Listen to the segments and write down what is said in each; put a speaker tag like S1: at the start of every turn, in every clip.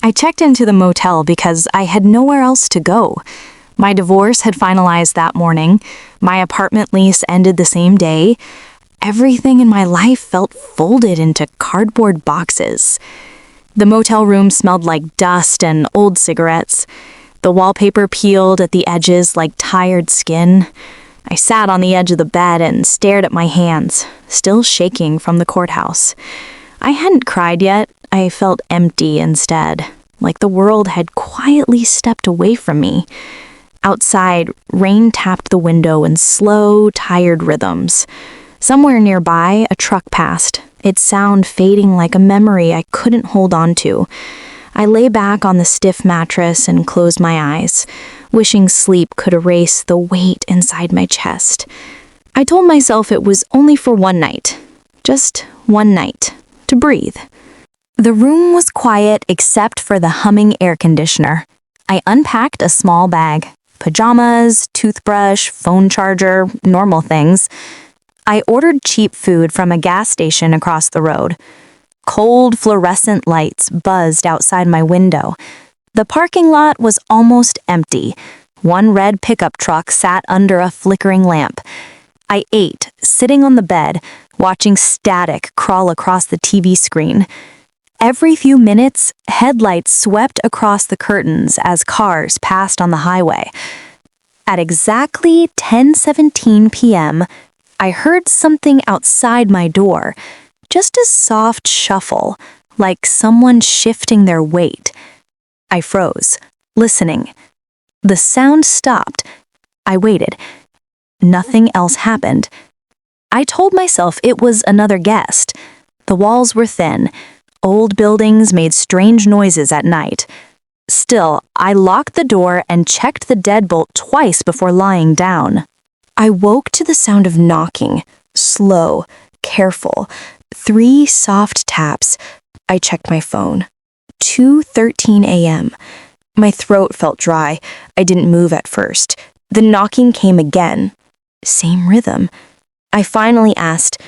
S1: I checked into the motel because I had nowhere else to go. My divorce had finalized that morning. My apartment lease ended the same day. Everything in my life felt folded into cardboard boxes. The motel room smelled like dust and old cigarettes. The wallpaper peeled at the edges like tired skin. I sat on the edge of the bed and stared at my hands, still shaking from the courthouse. I hadn't cried yet. I felt empty instead, like the world had quietly stepped away from me. Outside, rain tapped the window in slow, tired rhythms. Somewhere nearby, a truck passed, its sound fading like a memory I couldn't hold on to. I lay back on the stiff mattress and closed my eyes, wishing sleep could erase the weight inside my chest. I told myself it was only for one night, just one night, to breathe. The room was quiet except for the humming air conditioner. I unpacked a small bag, pajamas, toothbrush, phone charger, normal things. I ordered cheap food from a gas station across the road. Cold fluorescent lights buzzed outside my window. The parking lot was almost empty. One red pickup truck sat under a flickering lamp. I ate, sitting on the bed, watching static crawl across the TV screen. Every few minutes, headlights swept across the curtains as cars passed on the highway. At exactly 10:17 p.m., I heard something outside my door, just a soft shuffle, like someone shifting their weight. I froze, listening. The sound stopped. I waited. Nothing else happened. I told myself it was another guest. The walls were thin. Old buildings made strange noises at night. Still, I locked the door and checked the deadbolt twice before lying down. I woke to the sound of knocking, slow, careful. 3 soft taps. I checked my phone. 2:13 a.m. My throat felt dry. I didn't move at first. The knocking came again. Same rhythm. I finally asked,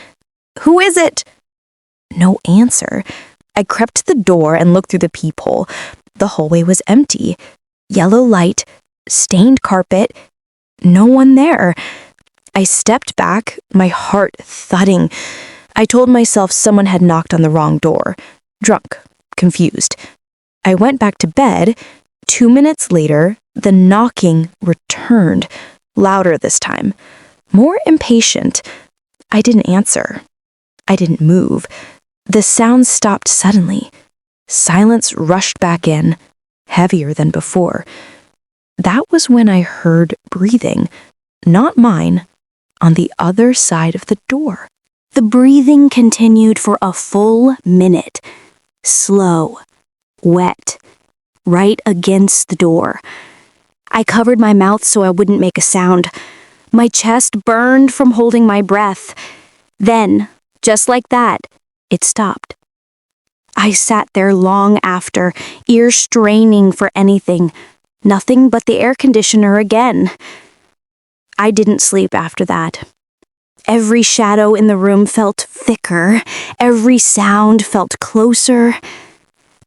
S1: "Who is it?" No answer. I crept to the door and looked through the peephole. The hallway was empty. Yellow light, stained carpet, no one there. I stepped back, my heart thudding. I told myself someone had knocked on the wrong door. Drunk, confused. I went back to bed. 2 minutes later, the knocking returned, louder this time, more impatient. I didn't answer. I didn't move. The sound stopped suddenly. Silence rushed back in, heavier than before. That was when I heard breathing, not mine, on the other side of the door. The breathing continued for a full minute, slow, wet, right against the door. I covered my mouth so I wouldn't make a sound. My chest burned from holding my breath. Then, just like that, it stopped. I sat there long after, ears straining for anything. Nothing but the air conditioner again. I didn't sleep after that. Every shadow in the room felt thicker. Every sound felt closer.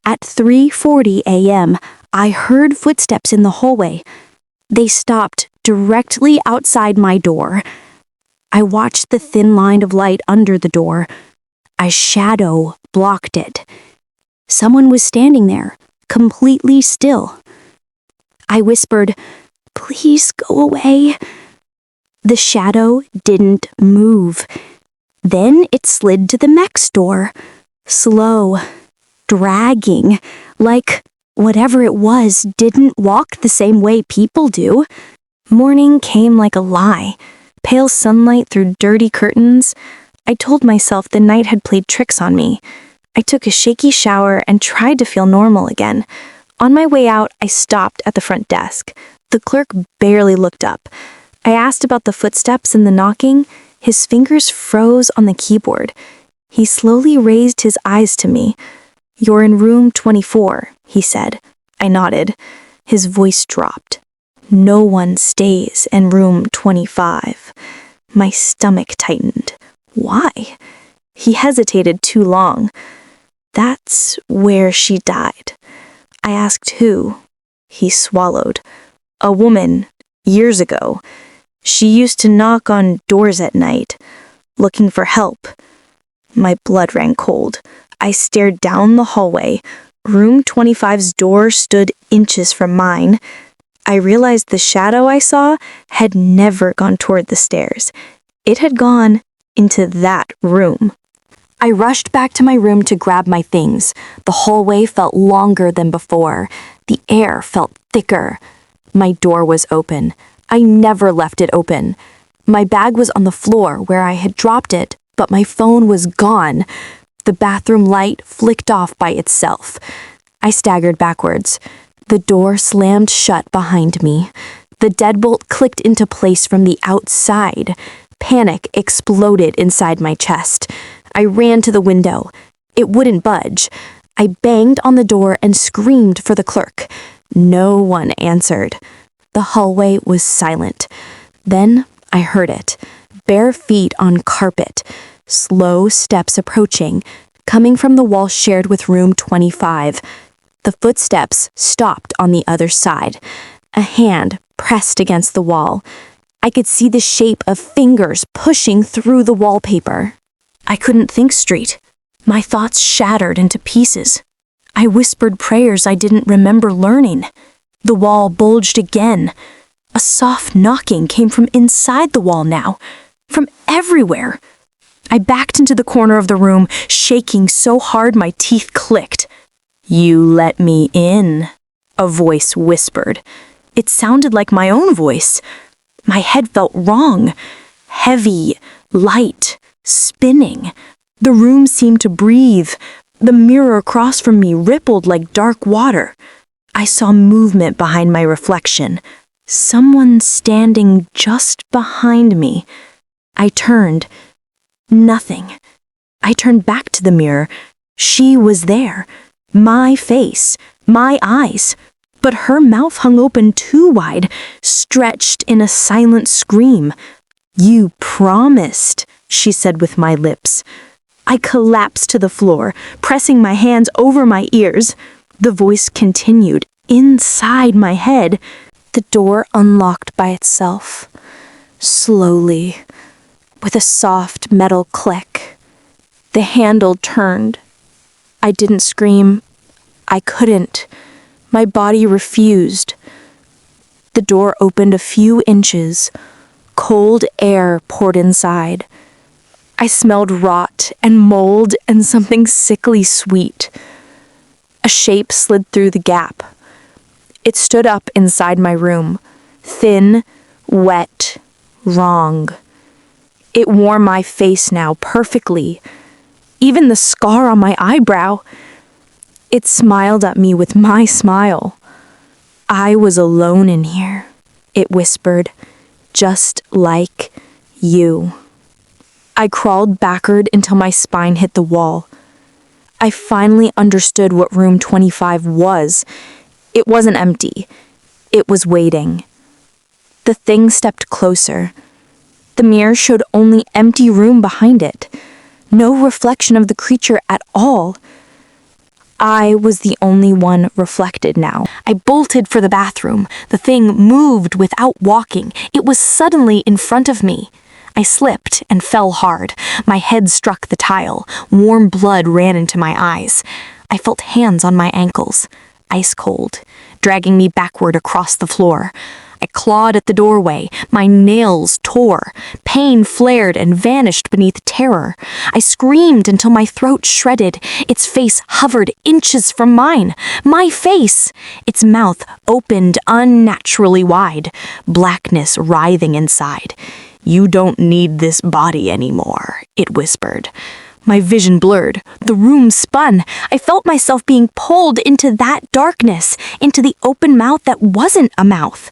S1: At 3:40 a.m., I heard footsteps in the hallway. They stopped directly outside my door. I watched the thin line of light under the door. A shadow blocked it. Someone was standing there, completely still. I whispered, "Please go away." The shadow didn't move. Then it slid to the next door, slow, dragging, like whatever it was didn't walk the same way people do. Morning came like a lie, pale sunlight through dirty curtains. I told myself the night had played tricks on me. I took a shaky shower and tried to feel normal again. On my way out, I stopped at the front desk. The clerk barely looked up. I asked about the footsteps and the knocking. His fingers froze on the keyboard. He slowly raised his eyes to me. "You're in room 24, he said. I nodded. His voice dropped. "No one stays in room 25. My stomach tightened. Why? He hesitated too long. "That's where she died." asked who. He swallowed. A woman, years ago. She used to knock on doors at night, looking for help. My blood ran cold. I stared down the hallway. Room 25's door stood inches from mine. I realized the shadow I saw had never gone toward the stairs. It had gone into that room. I rushed back to my room to grab my things. The hallway felt longer than before. The air felt thicker. My door was open. I never left it open. My bag was on the floor where I had dropped it, but my phone was gone. The bathroom light flicked off by itself. I staggered backwards. The door slammed shut behind me. The deadbolt clicked into place from the outside. Panic exploded inside my chest. I ran to the window. It wouldn't budge. I banged on the door and screamed for the clerk. No one answered. The hallway was silent. Then I heard it. Bare feet on carpet. Slow steps approaching, coming from the wall shared with room 25. The footsteps stopped on the other side. A hand pressed against the wall. I could see the shape of fingers pushing through the wallpaper. I couldn't think straight. My thoughts shattered into pieces. I whispered prayers I didn't remember learning. The wall bulged again. A soft knocking came from inside the wall now, from everywhere. I backed into the corner of the room, shaking so hard my teeth clicked. "You let me in," a voice whispered. It sounded like my own voice. My head felt wrong, heavy, light, spinning. The room seemed to breathe. The mirror across from me rippled like dark water. I saw movement behind my reflection. Someone standing just behind me. I turned. Nothing. I turned back to the mirror. She was there. My face. My eyes. But her mouth hung open too wide, stretched in a silent scream. "You promised," she said with my lips. I collapsed to the floor, pressing my hands over my ears. The voice continued, inside my head. The door unlocked by itself, slowly, with a soft metal click. The handle turned. I didn't scream. I couldn't. My body refused. The door opened a few inches. Cold air poured inside. I smelled rot and mold and something sickly sweet. A shape slid through the gap. It stood up inside my room, thin, wet, wrong. It wore my face now perfectly, even the scar on my eyebrow. It smiled at me with my smile. "I was alone in here," it whispered, "just like you." I crawled backward until my spine hit the wall. I finally understood what room 25 was. It wasn't empty. It was waiting. The thing stepped closer. The mirror showed only empty room behind it. No reflection of the creature at all. I was the only one reflected now. I bolted for the bathroom. The thing moved without walking. It was suddenly in front of me. I slipped and fell hard. My head struck the tile. Warm blood ran into my eyes. I felt hands on my ankles, ice cold, dragging me backward across the floor. I clawed at the doorway. My nails tore. Pain flared and vanished beneath terror. I screamed until my throat shredded. Its face hovered inches from mine. My face! Its mouth opened unnaturally wide. Blackness writhing inside. "You don't need this body anymore," it whispered. My vision blurred. The room spun. I felt myself being pulled into that darkness, into the open mouth that wasn't a mouth.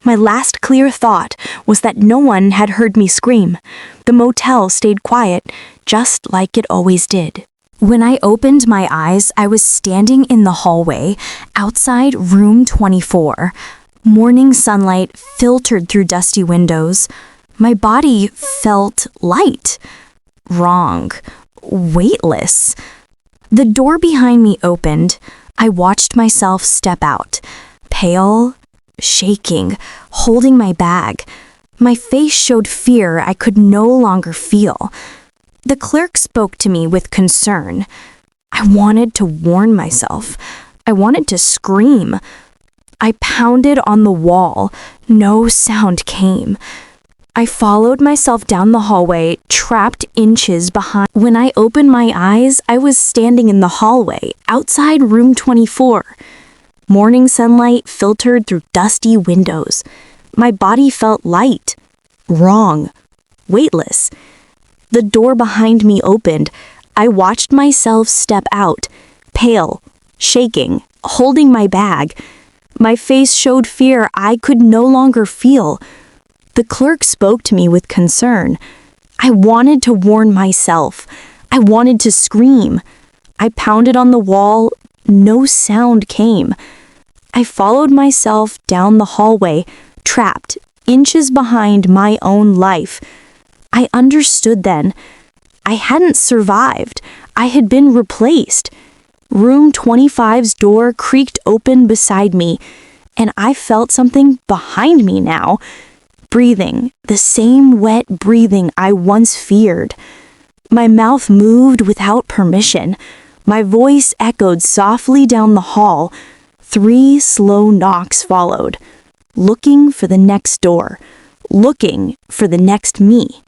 S1: My last clear thought was that no one had heard me scream. The motel stayed quiet, just like it always did. When I opened my eyes, I was standing in the hallway, outside room 24. Morning sunlight filtered through dusty windows. My body felt light, wrong, weightless. The door behind me opened. I watched myself step out, pale, shaking, holding my bag. My face showed fear I could no longer feel. The clerk spoke to me with concern. I wanted to warn myself. I wanted to scream. I pounded on the wall. No sound came. I followed myself down the hallway, trapped inches behind. When I opened my eyes, I was standing in the hallway, outside room 24. Morning sunlight filtered through dusty windows. My body felt light, wrong, weightless. The door behind me opened. I watched myself step out, pale, shaking, holding my bag. My face showed fear I could no longer feel. The clerk spoke to me with concern. I wanted to warn myself. I wanted to scream. I pounded on the wall. No sound came. I followed myself down the hallway, trapped, inches behind my own life. I understood then. I hadn't survived. I had been replaced. Room 25's door creaked open beside me, and I felt something behind me now. Breathing, the same wet breathing I once feared. My mouth moved without permission. My voice echoed softly down the hall. 3 slow knocks followed, looking for the next door, looking for the next me.